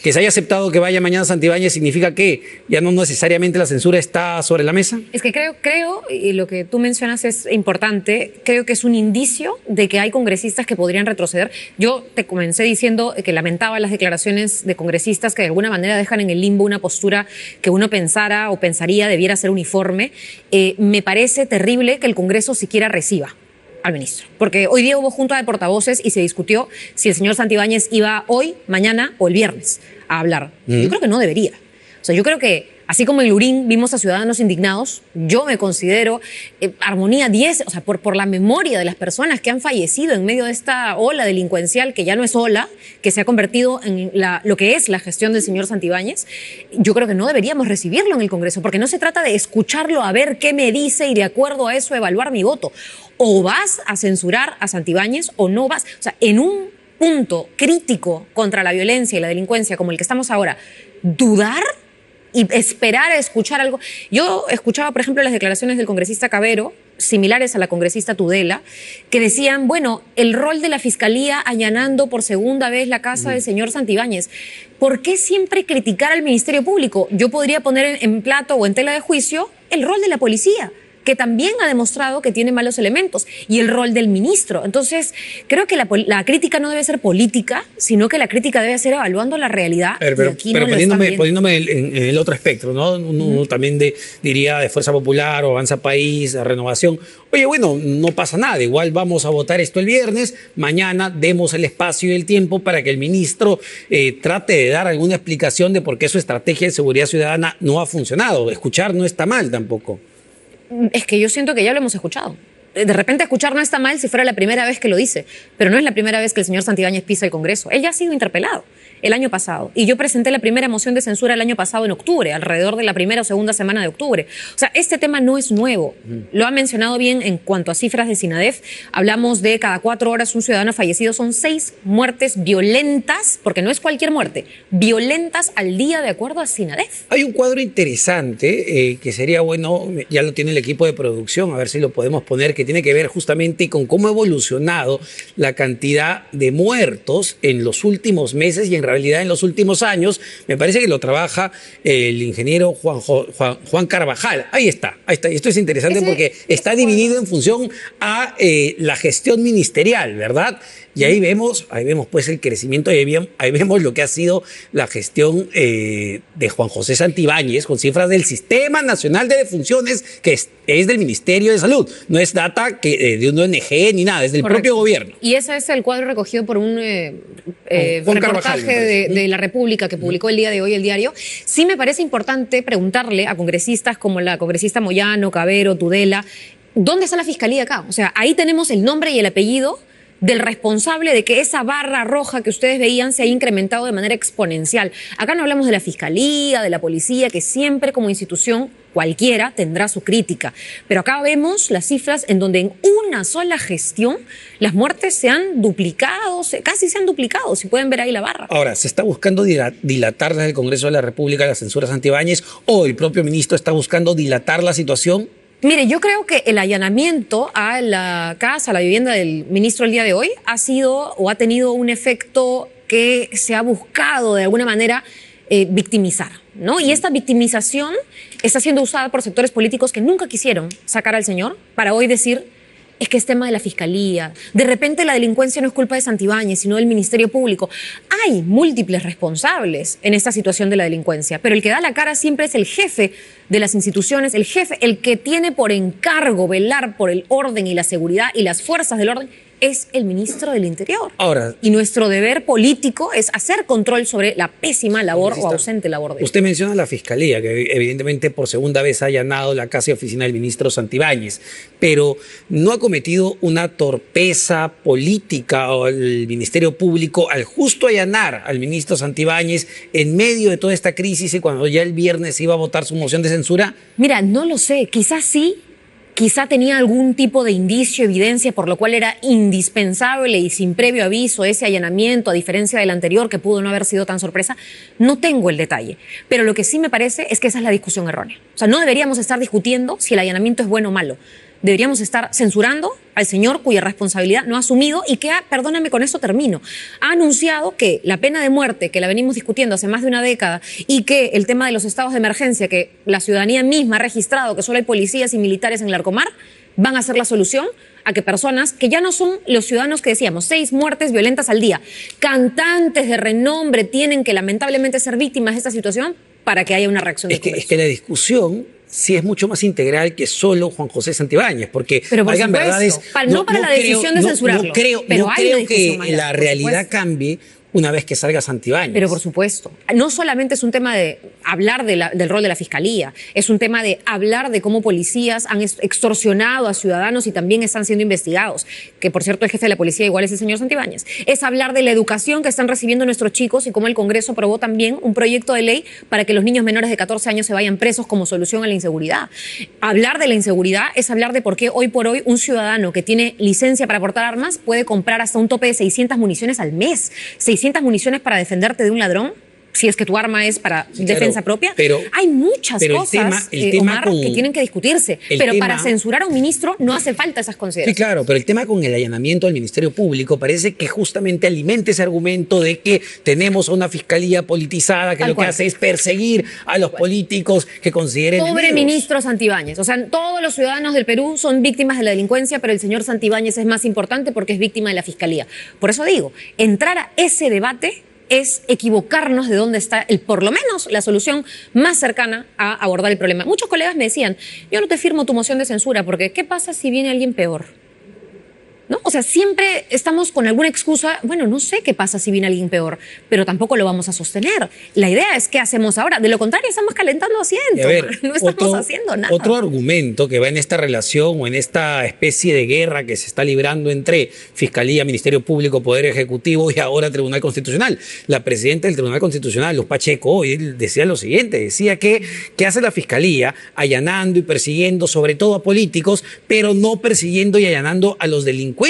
Que se haya aceptado que vaya mañana Santibáñez significa que ya no necesariamente la censura está sobre la mesa. Es que creo, y lo que tú mencionas es importante, creo que es un indicio de que hay congresistas que podrían retroceder. Yo te comencé diciendo que lamentaba las declaraciones de congresistas que de alguna manera dejan en el limbo una postura que uno pensara o pensaría debiera ser uniforme. Me parece terrible que el Congreso siquiera reciba al ministro, porque hoy día hubo junta de portavoces y se discutió si el señor Santibáñez iba hoy, mañana o el viernes a hablar. Yo creo que no debería. O sea, yo creo que así como en Lurín vimos a ciudadanos indignados, yo me considero Armonía 10, o sea, por la memoria de las personas que han fallecido en medio de esta ola delincuencial, que ya no es ola, que se ha convertido en lo que es la gestión del señor Santibáñez. Yo creo que no deberíamos recibirlo en el Congreso, porque no se trata de escucharlo a ver qué me dice y de acuerdo a eso evaluar mi voto. O vas a censurar a Santibáñez o no vas. O sea, en un punto crítico contra la violencia y la delincuencia como el que estamos ahora, dudar y esperar a escuchar algo. Yo escuchaba, por ejemplo, las declaraciones del congresista Cabero, similares a la congresista Tudela, que decían, bueno, el rol de la Fiscalía allanando por segunda vez la casa del señor Santibáñez. ¿Por qué siempre criticar al Ministerio Público? Yo podría poner en plato o en tela de juicio el rol de la policía, que también ha demostrado que tiene malos elementos, y el rol del ministro. Entonces, creo que la crítica no debe ser política, sino que la crítica debe ser evaluando la realidad. Pero poniéndome en el otro espectro, ¿no? Uno también diría de Fuerza Popular o Avanza País, Renovación. Oye, bueno, no pasa nada, igual vamos a votar esto el viernes, mañana demos el espacio y el tiempo para que el ministro trate de dar alguna explicación de por qué su estrategia de seguridad ciudadana no ha funcionado. Escuchar no está mal tampoco. Es que yo siento que ya lo hemos escuchado. De repente escuchar no está mal si fuera la primera vez que lo dice, pero no es la primera vez que el señor Santibáñez pisa el Congreso. Él ya ha sido interpelado el año pasado y yo presenté la primera moción de censura el año pasado en octubre, alrededor de la primera o segunda semana de octubre. O sea, este tema no es nuevo. Lo ha mencionado bien en cuanto a cifras de SINADEF. Hablamos de cada 4 horas un ciudadano fallecido. Son 6 muertes violentas, porque no es cualquier muerte, violentas al día de acuerdo a SINADEF. Hay un cuadro interesante que sería bueno, ya lo tiene el equipo de producción, a ver si lo podemos poner, que tiene que ver justamente con cómo ha evolucionado la cantidad de muertos en los últimos meses y en realidad en los últimos años. Me parece que lo trabaja el ingeniero Juan Carvajal. Ahí está. Y esto es interesante porque está dividido en función a la gestión ministerial, ¿verdad? Y ahí vemos pues el crecimiento, ahí vemos lo que ha sido la gestión de Juan José Santibáñez con cifras del Sistema Nacional de Defunciones, que es del Ministerio de Salud. No es data de un ONG ni nada, es del propio gobierno. Y ese es el cuadro recogido por un reportaje de La República que publicó el día de hoy el diario. Sí me parece importante preguntarle a congresistas como la congresista Moyano, Cabero, Tudela, ¿dónde está la Fiscalía acá? O sea, ahí tenemos el nombre y el apellido del responsable de que esa barra roja que ustedes veían se haya incrementado de manera exponencial. Acá no hablamos de la Fiscalía, de la Policía, que siempre como institución cualquiera tendrá su crítica. Pero acá vemos las cifras en donde en una sola gestión las muertes se han duplicado, casi se han duplicado, si pueden ver ahí la barra. Ahora, ¿se está buscando dilatar desde el Congreso de la República la censura a Santibáñez o el propio ministro está buscando dilatar la situación? Mire, yo creo que el allanamiento a la casa, a la vivienda del ministro el día de hoy ha sido o ha tenido un efecto que se ha buscado de alguna manera victimizar, ¿no? Y esta victimización está siendo usada por sectores políticos que nunca quisieron sacar al señor para hoy decir es que es tema de la Fiscalía. De repente la delincuencia no es culpa de Santibáñez, sino del Ministerio Público. Hay múltiples responsables en esta situación de la delincuencia, pero el que da la cara siempre es el jefe de las instituciones, el jefe, el que tiene por encargo velar por el orden y la seguridad y las fuerzas del orden, es el ministro del Interior. Ahora, y nuestro deber político es hacer control sobre la pésima labor o ausente labor de él. Usted menciona la Fiscalía, que evidentemente por segunda vez ha allanado la casa y oficina del ministro Santibáñez, pero no ha cometido una torpeza política o el Ministerio Público al justo allanar al ministro Santibáñez en medio de toda esta crisis y cuando ya el viernes iba a votar su moción de censura. Mira, no lo sé, quizás sí. Quizá tenía algún tipo de indicio, evidencia, por lo cual era indispensable y sin previo aviso ese allanamiento, a diferencia del anterior, que pudo no haber sido tan sorpresa. No tengo el detalle, pero lo que sí me parece es que esa es la discusión errónea. O sea, no deberíamos estar discutiendo si el allanamiento es bueno o malo. deberíamos estar censurando al señor cuya responsabilidad no ha asumido y que, perdóname, con eso termino, ha anunciado que la pena de muerte, que la venimos discutiendo hace más de una década, y que el tema de los estados de emergencia, que la ciudadanía misma ha registrado que solo hay policías y militares en el Larcomar, van a ser la solución a que personas que ya no son los ciudadanos que decíamos, 6 muertes violentas al día, cantantes de renombre, tienen que lamentablemente ser víctimas de esta situación para que haya una reacción de Es que la discusión sí es mucho más integral que solo Juan José Santibáñez, porque pero por valgan supuesto, verdades, no para la decisión de censurarlo, no creo que la realidad cambie una vez que salga Santibáñez. Pero por supuesto, no solamente es un tema de hablar del rol de la Fiscalía, es un tema de hablar de cómo policías han extorsionado a ciudadanos y también están siendo investigados, que por cierto el jefe de la policía igual es el señor Santibáñez. Es hablar de la educación que están recibiendo nuestros chicos y cómo el Congreso aprobó también un proyecto de ley para que los niños menores de 14 años se vayan presos como solución a la inseguridad. Hablar de la inseguridad es hablar de por qué hoy por hoy un ciudadano que tiene licencia para portar armas puede comprar hasta un tope de 600 municiones al mes. 600 municiones para defenderte de un ladrón, si es que tu arma es para defensa propia. Pero hay muchas cosas, Omar, que tienen que discutirse. Pero para censurar a un ministro no hace falta esas consideraciones. Sí, claro, pero el tema con el allanamiento del Ministerio Público parece que justamente alimenta ese argumento de que tenemos una fiscalía politizada que lo que hace es perseguir a los políticos que consideren Pobre enemigos. ministro Santibáñez. O sea, todos los ciudadanos del Perú son víctimas de la delincuencia, pero el señor Santibáñez es más importante porque es víctima de la fiscalía. Por eso digo, entrar a ese debate es equivocarnos de dónde está, por lo menos, la solución más cercana a abordar el problema. Muchos colegas me decían, yo no te firmo tu moción de censura porque ¿qué pasa si viene alguien peor? ¿No? O sea, siempre estamos con alguna excusa, bueno, no sé qué pasa si viene alguien peor, pero tampoco lo vamos a sostener. La idea es qué hacemos ahora. De lo contrario, estamos calentando asientos. No estamos haciendo nada. Otro argumento que va en esta relación o en esta especie de guerra que se está librando entre Fiscalía, Ministerio Público, Poder Ejecutivo y ahora Tribunal Constitucional. La presidenta del Tribunal Constitucional, Luz Pacheco, hoy decía lo siguiente, decía que ¿qué hace la Fiscalía? Allanando y persiguiendo sobre todo a políticos, pero no persiguiendo y allanando a los delincuentes,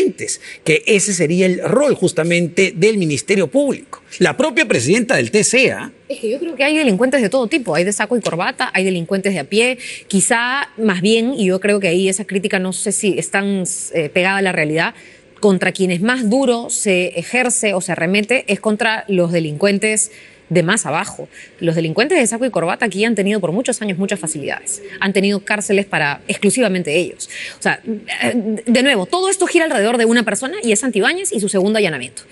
que ese sería el rol justamente del Ministerio Público. La propia presidenta del TCA. Es que yo creo que hay delincuentes de todo tipo, hay de saco y corbata, hay delincuentes de a pie, quizá más bien, y yo creo que ahí esa crítica no sé si es tan pegada a la realidad, contra quienes más duro se ejerce o se arremete es contra los delincuentes de más abajo. Los delincuentes de saco y corbata aquí han tenido por muchos años muchas facilidades. Han tenido cárceles para exclusivamente ellos. O sea, de nuevo, todo esto gira alrededor de una persona y es Santibáñez y su segundo allanamiento.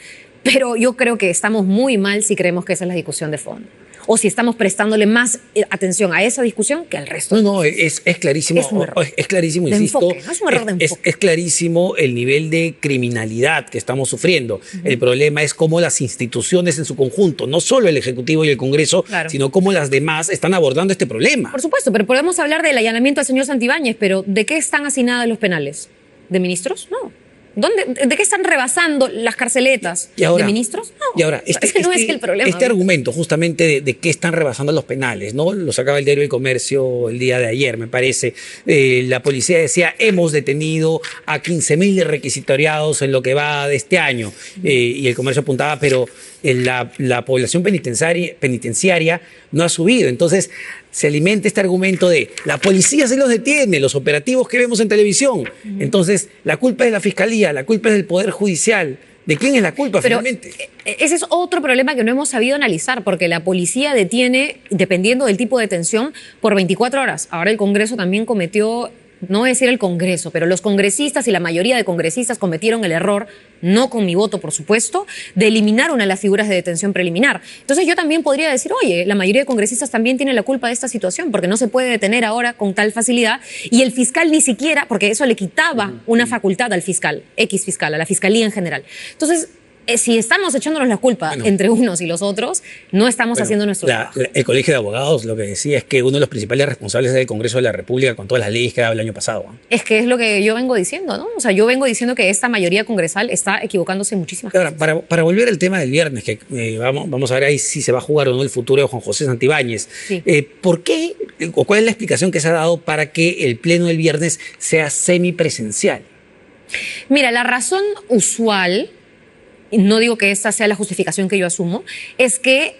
Pero yo creo que estamos muy mal si creemos que esa es la discusión de fondo. O si estamos prestándole más atención a esa discusión que al resto. No, es clarísimo. Es clarísimo, insisto. Enfoque, no es un error de enfoque. Es clarísimo el nivel de criminalidad que estamos sufriendo. El problema es cómo las instituciones en su conjunto, no solo el Ejecutivo y el Congreso, sino cómo las demás están abordando este problema. Por supuesto, pero podemos hablar del allanamiento al señor Santibáñez, pero ¿de qué están asignados los penales? ¿De ministros? No. ¿De qué están rebasando las carceletas? ¿De ministros? No. Y ahora, ese no es el problema. Este argumento justamente de qué están rebasando los penales, ¿no? Lo sacaba el diario El Comercio el día de ayer, me parece. La policía decía, hemos detenido a 15.000 requisitoriados en lo que va de este año. Y El Comercio apuntaba, pero la población penitenciaria no ha subido. Entonces, se alimenta este argumento de la policía se los detiene, los operativos que vemos en televisión. Entonces, la culpa es de la Fiscalía, la culpa es del Poder Judicial. ¿De quién es la culpa finalmente? Ese es otro problema que no hemos sabido analizar, porque la policía detiene, dependiendo del tipo de detención, por 24 horas. Ahora el Congreso también cometió, no voy a decir el Congreso, pero los congresistas y la mayoría de congresistas cometieron el error, no con mi voto, por supuesto, de eliminar una de las figuras de detención preliminar. Entonces yo también podría decir, oye, la mayoría de congresistas también tienen la culpa de esta situación, porque no se puede detener ahora con tal facilidad, y el fiscal ni siquiera, porque eso le quitaba una facultad al fiscal, X fiscal, a la fiscalía en general. Entonces, si estamos echándonos la culpa entre unos y los otros, no estamos haciendo nuestro trabajo. El Colegio de Abogados lo que decía es que uno de los principales responsables es el Congreso de la República con todas las leyes que daba el año pasado. Es que es lo que yo vengo diciendo, ¿no? O sea, yo vengo diciendo que esta mayoría congresal está equivocándose en muchísimas cosas. Ahora, para volver al tema del viernes, que vamos a ver ahí si se va a jugar o no el futuro de Juan José Santibáñez. Sí. ¿Por qué o cuál es la explicación que se ha dado para que el pleno del viernes sea semipresencial? Mira, la razón usual, no digo que esta sea la justificación que yo asumo, es que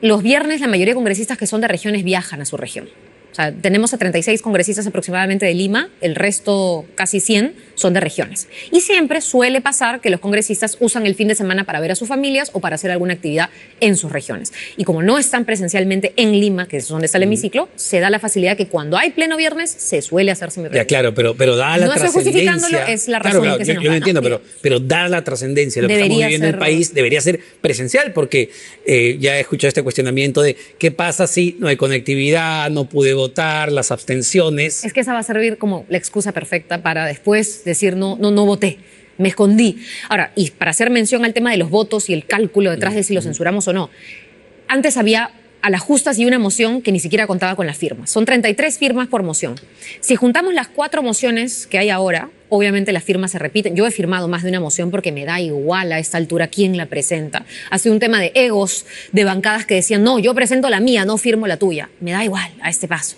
los viernes la mayoría de congresistas que son de regiones viajan a su región. O sea, tenemos a 36 congresistas aproximadamente de Lima, el resto, casi 100, son de regiones. Y siempre suele pasar que los congresistas usan el fin de semana para ver a sus familias o para hacer alguna actividad en sus regiones. Y como no están presencialmente en Lima, que es donde está el hemiciclo, se da la facilidad que cuando hay pleno viernes se suele hacer semipleno. Ya, claro, pero da la trascendencia. No estoy justificándolo, es la razón claro, que se nos yo da. lo entiendo, pero da la trascendencia. Lo que estamos viviendo en el país debería ser presencial, porque ya he escuchado este cuestionamiento de qué pasa si no hay conectividad, no pude votar, las abstenciones. Es que esa va a servir como la excusa perfecta para después decir no voté, me escondí. Ahora, y para hacer mención al tema de los votos y el cálculo detrás de si lo censuramos o no, antes había a las justas y una moción que ni siquiera contaba con las firmas. Son 33 firmas por moción. Si juntamos las 4 mociones que hay ahora, obviamente las firmas se repiten. Yo he firmado más de una moción porque me da igual a esta altura quién la presenta. Ha sido un tema de egos, de bancadas que decían, no, yo presento la mía, no firmo la tuya. Me da igual a este paso.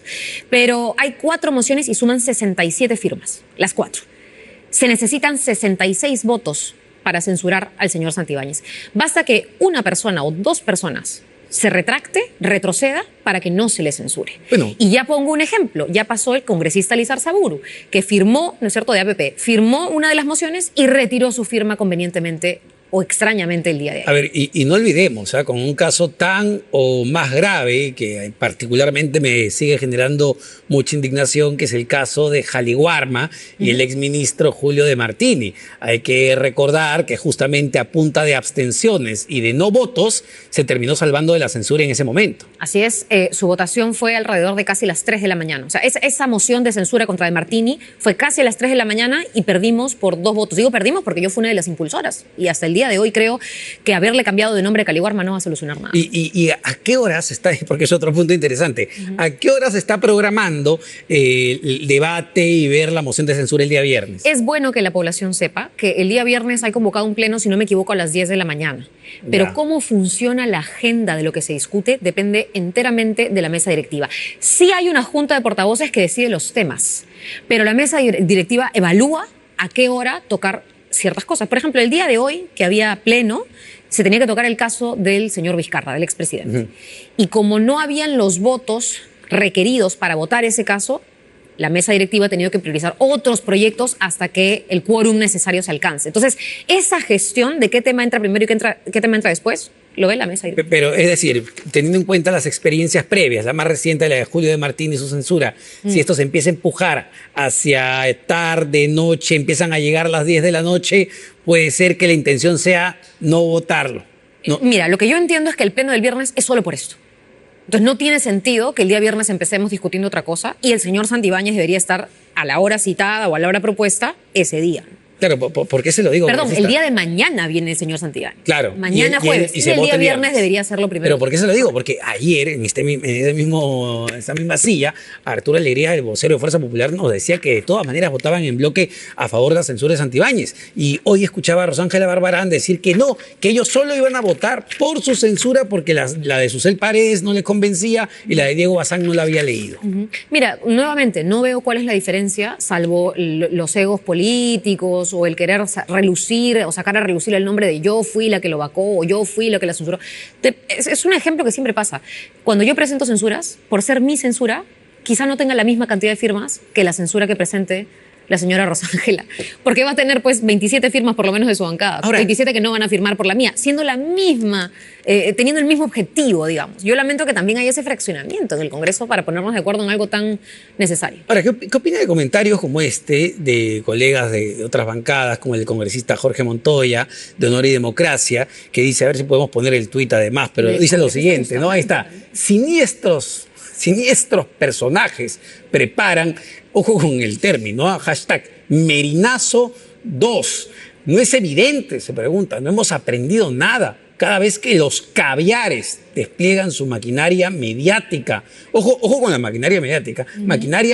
Pero hay 4 mociones y suman 67 firmas, las 4. Se necesitan 66 votos para censurar al señor Santibáñez. Basta que una persona o 2 personas se retracte, retroceda para que no se le censure. Bueno. Y ya pongo un ejemplo. Ya pasó el congresista Lizarzaburu, que firmó, ¿no es cierto?, de APP, firmó una de las mociones y retiró su firma convenientemente o extrañamente el día de ayer. A ver, y no olvidemos, con un caso tan o más grave que particularmente me sigue generando mucha indignación, que es el caso de Jaliguarma y el exministro Julio de Martini. Hay que recordar que justamente a punta de abstenciones y de no votos se terminó salvando de la censura en ese momento. Así es, su votación fue alrededor de casi las 3 de la mañana. O sea, esa moción de censura contra de Martini fue casi a las 3 de la mañana y perdimos por 2 votos. Digo perdimos porque yo fui una de las impulsoras y hasta el día de hoy creo que haberle cambiado de nombre a Jaliguarma no va a solucionar nada. ¿Y a qué horas está, porque es otro punto interesante, a qué horas se está programando el debate y ver la moción de censura el día viernes? Es bueno que la población sepa que el día viernes hay convocado un pleno, si no me equivoco, a las 10 de la mañana. Pero cómo funciona la agenda de lo que se discute depende enteramente de la mesa directiva. Sí hay una junta de portavoces que decide los temas, pero la mesa directiva evalúa a qué hora tocar ciertas cosas. Por ejemplo, el día de hoy, que había pleno, se tenía que tocar el caso del señor Vizcarra, del expresidente. Y como no habían los votos requeridos para votar ese caso, la mesa directiva ha tenido que priorizar otros proyectos hasta que el quórum necesario se alcance. Entonces, esa gestión de qué tema entra primero y qué tema entra después, lo ve la mesa directiva. Pero, es decir, teniendo en cuenta las experiencias previas, la más reciente, la de Julio de Martín y su censura, si esto se empieza a empujar hacia tarde, noche, empiezan a llegar las 10 de la noche, puede ser que la intención sea no votarlo. No. Mira, lo que yo entiendo es que el pleno del viernes es solo por esto. Entonces no tiene sentido que el día viernes empecemos discutiendo otra cosa y el señor Santibáñez debería estar a la hora citada o a la hora propuesta ese día. Claro, ¿por qué se lo digo? Perdón, el día de mañana viene el señor Santibáñez. Claro. Mañana jueves. Y el día viernes debería hacerlo primero. Pero ¿por qué se lo digo? Porque ayer, en esta misma silla, Arturo Alegría, el vocero de Fuerza Popular, nos decía que de todas maneras votaban en bloque a favor de la censura de Santibáñez. Y hoy escuchaba a Rosángela Barbarán decir que no, que ellos solo iban a votar por su censura porque la de Susel Paredes no les convencía y la de Diego Bazán no la había leído. Mira, nuevamente, no veo cuál es la diferencia, salvo los egos políticos o el querer relucir o sacar a relucir el nombre de yo fui la que lo vacó o yo fui la que la censuró. Es un ejemplo que siempre pasa. Cuando yo presento censuras, por ser mi censura, quizá no tenga la misma cantidad de firmas que la censura que presente la señora Rosángela, porque va a tener pues 27 firmas por lo menos de su bancada, ahora, 27 que no van a firmar por la mía, siendo la misma, teniendo el mismo objetivo, digamos. Yo lamento que también haya ese fraccionamiento en el Congreso para ponernos de acuerdo en algo tan necesario. Ahora, ¿qué opina de comentarios como este de colegas de otras bancadas, como el congresista Jorge Montoya, de Honor y Democracia, que dice, a ver si podemos poner el tuit además, pero dice lo siguiente, ¿no? Ahí está, siniestros personajes preparan, ojo con el término, hashtag Merinazo 2. No es evidente, se pregunta, no hemos aprendido nada. Cada vez que los caviares despliegan su maquinaria mediática, ojo con la maquinaria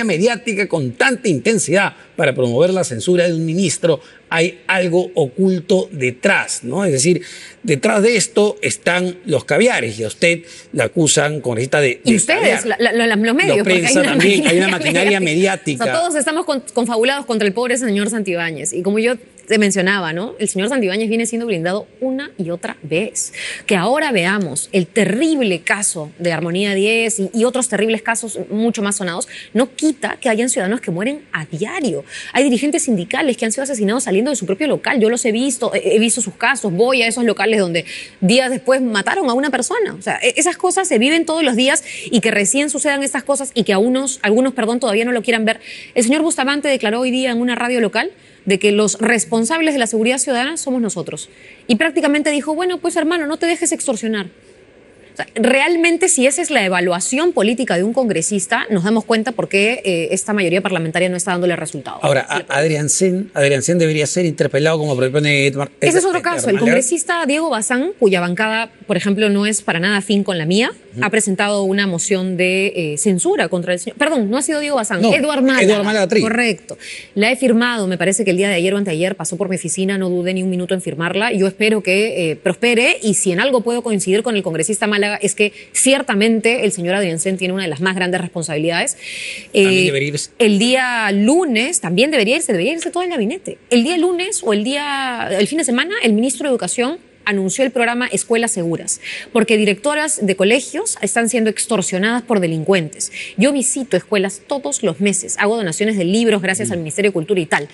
mediática con tanta intensidad para promover la censura de un ministro, hay algo oculto detrás, ¿no? Es decir, detrás de esto están los caviares y a usted la acusan congresista de y ustedes, los medios. La prensa también, hay una maquinaria mediática. O sea, todos estamos confabulados contra el pobre señor Santibáñez. Y como yo te mencionaba, ¿no? El señor Santibáñez viene siendo blindado una y otra vez. Que ahora veamos el terrible caso de Armonía 10 y otros terribles casos mucho más sonados, no quita que hayan ciudadanos que mueren a diario. Hay dirigentes sindicales que han sido asesinados saliendo de su propio local. Yo los he visto sus casos, voy a esos locales donde días después mataron a una persona. O sea, esas cosas se viven todos los días y que recién sucedan estas cosas y que algunos todavía no lo quieran ver. El señor Bustamante declaró hoy día en una radio local de que los responsables de la seguridad ciudadana somos nosotros. Y prácticamente dijo, bueno, pues hermano, no te dejes extorsionar. O sea, realmente, si esa es la evaluación política de un congresista, nos damos cuenta por qué esta mayoría parlamentaria no está dándole resultado. Ahora, Adrián Sen debería ser interpelado como propone Edmar. Ese es otro caso. El congresista Diego Bazán, cuya bancada, por ejemplo, no es para nada afín con la mía, ha presentado una moción de censura contra el señor. Perdón, no ha sido Diego Bazán, no, Eduardo Málaga. Eduardo Málaga. Correcto. La he firmado, me parece que el día de ayer o anteayer pasó por mi oficina, no dudé ni un minuto en firmarla. Yo espero que prospere y si en algo puedo coincidir con el congresista Málaga es que ciertamente el señor Adrián Sen tiene una de las más grandes responsabilidades. También debería irse. El día lunes también debería irse todo el gabinete. El día lunes o el fin de semana, el ministro de Educación anunció el programa Escuelas Seguras, porque directoras de colegios están siendo extorsionadas por delincuentes. Yo visito escuelas todos los meses, hago donaciones de libros gracias al Ministerio de Cultura y tal.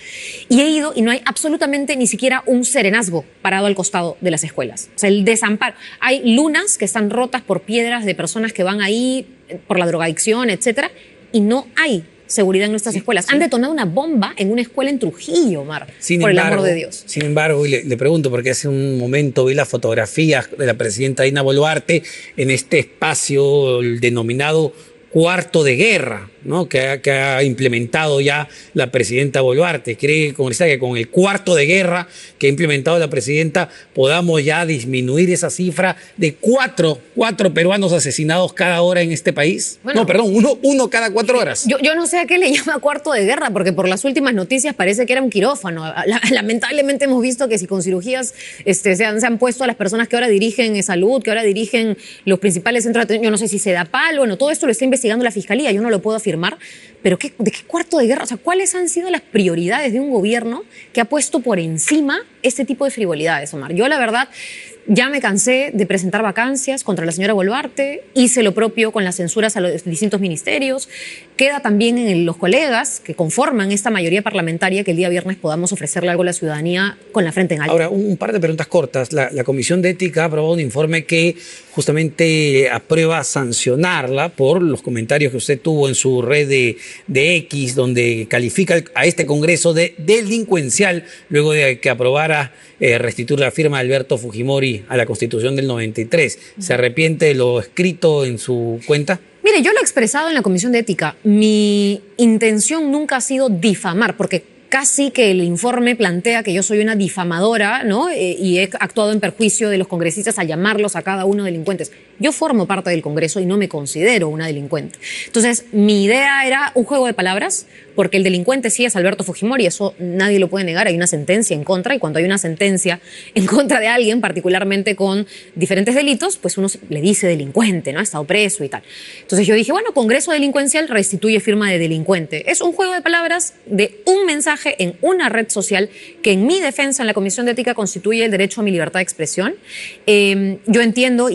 Y he ido y no hay absolutamente ni siquiera un serenazgo parado al costado de las escuelas. O sea, el desamparo. Hay lunas que están rotas por piedras de personas que van ahí por la drogadicción, etcétera, y no hay seguridad en nuestras escuelas. Han detonado una bomba en una escuela en Trujillo, Omar, por el amor de Dios. Sin embargo, y le pregunto, porque hace un momento vi las fotografías de la presidenta Dina Boluarte en este espacio denominado cuarto de guerra, ¿no? que ha implementado ya la presidenta Boluarte. ¿Cree, congresista, que con el cuarto de guerra que ha implementado la presidenta podamos ya disminuir esa cifra de cuatro peruanos asesinados cada hora en este país? Bueno, no, perdón, uno cada 4 horas. Yo no sé a qué le llama cuarto de guerra, porque por las últimas noticias parece que era un quirófano. Lamentablemente hemos visto que si con cirugías se han puesto a las personas que ahora dirigen salud, que ahora dirigen los principales centros de atención, yo no sé si se da palo, bueno, todo esto lo está investigando la Fiscalía, yo no lo puedo afirmar, pero ¿de qué cuarto de guerra? O sea, ¿cuáles han sido las prioridades de un gobierno que ha puesto por encima este tipo de frivolidades, Omar? Yo, la verdad, ya me cansé de presentar vacancias contra la señora Boluarte, hice lo propio con las censuras a los distintos ministerios, queda también en los colegas que conforman esta mayoría parlamentaria que el día viernes podamos ofrecerle algo a la ciudadanía con la frente en alto. Ahora, un par de preguntas cortas. La Comisión de Ética ha aprobado un informe que justamente aprueba sancionarla por los comentarios que usted tuvo en su red de X, donde califica a este Congreso de delincuencial luego de que aprobara restituir la firma de Alberto Fujimori a la Constitución del 93. ¿Se arrepiente de lo escrito en su cuenta? Mire, yo lo he expresado en la Comisión de Ética. Mi intención nunca ha sido difamar, porque casi que el informe plantea que yo soy una difamadora, ¿no? Y he actuado en perjuicio de los congresistas al llamarlos a cada uno delincuentes. Yo formo parte del Congreso y no me considero una delincuente. Entonces, mi idea era un juego de palabras, porque el delincuente sí es Alberto Fujimori, eso nadie lo puede negar, hay una sentencia en contra, y cuando hay una sentencia en contra de alguien, particularmente con diferentes delitos, pues uno le dice delincuente, ¿no? Ha estado preso y tal. Entonces yo dije, bueno, Congreso delincuencial restituye firma de delincuente. Es un juego de palabras de un mensaje en una red social que en mi defensa en la Comisión de Ética constituye el derecho a mi libertad de expresión. Yo entiendo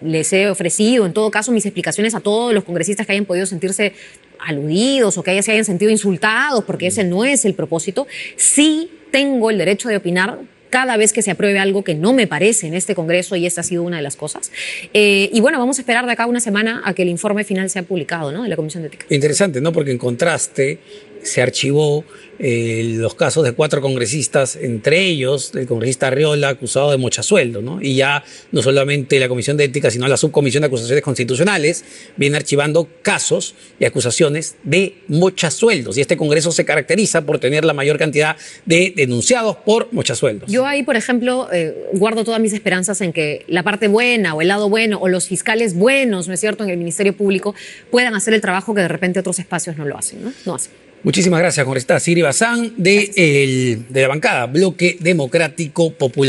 les he ofrecido en todo caso mis explicaciones a todos los congresistas que hayan podido sentirse aludidos o que se hayan sentido insultados, porque ese no es el propósito. Sí tengo el derecho de opinar cada vez que se apruebe algo que no me parece en este Congreso, y esta ha sido una de las cosas. Y bueno, vamos a esperar de acá a una semana a que el informe final sea publicado, ¿no?, de la Comisión de Ética. Interesante, ¿no? Porque en contraste se archivó los casos de 4 congresistas, entre ellos el congresista Arriola, acusado de mochasueldo, ¿no? Y ya no solamente la Comisión de Ética, sino la Subcomisión de Acusaciones Constitucionales viene archivando casos y acusaciones de mochasueldos. Y este Congreso se caracteriza por tener la mayor cantidad de denunciados por mochasueldos. Yo ahí, por ejemplo, guardo todas mis esperanzas en que la parte buena o el lado bueno o los fiscales buenos, ¿no es cierto?, en el Ministerio Público puedan hacer el trabajo que de repente otros espacios no lo hacen, ¿no? No hacen. Muchísimas gracias, congresista Siri Bazán, de la bancada Bloque Democrático Popular.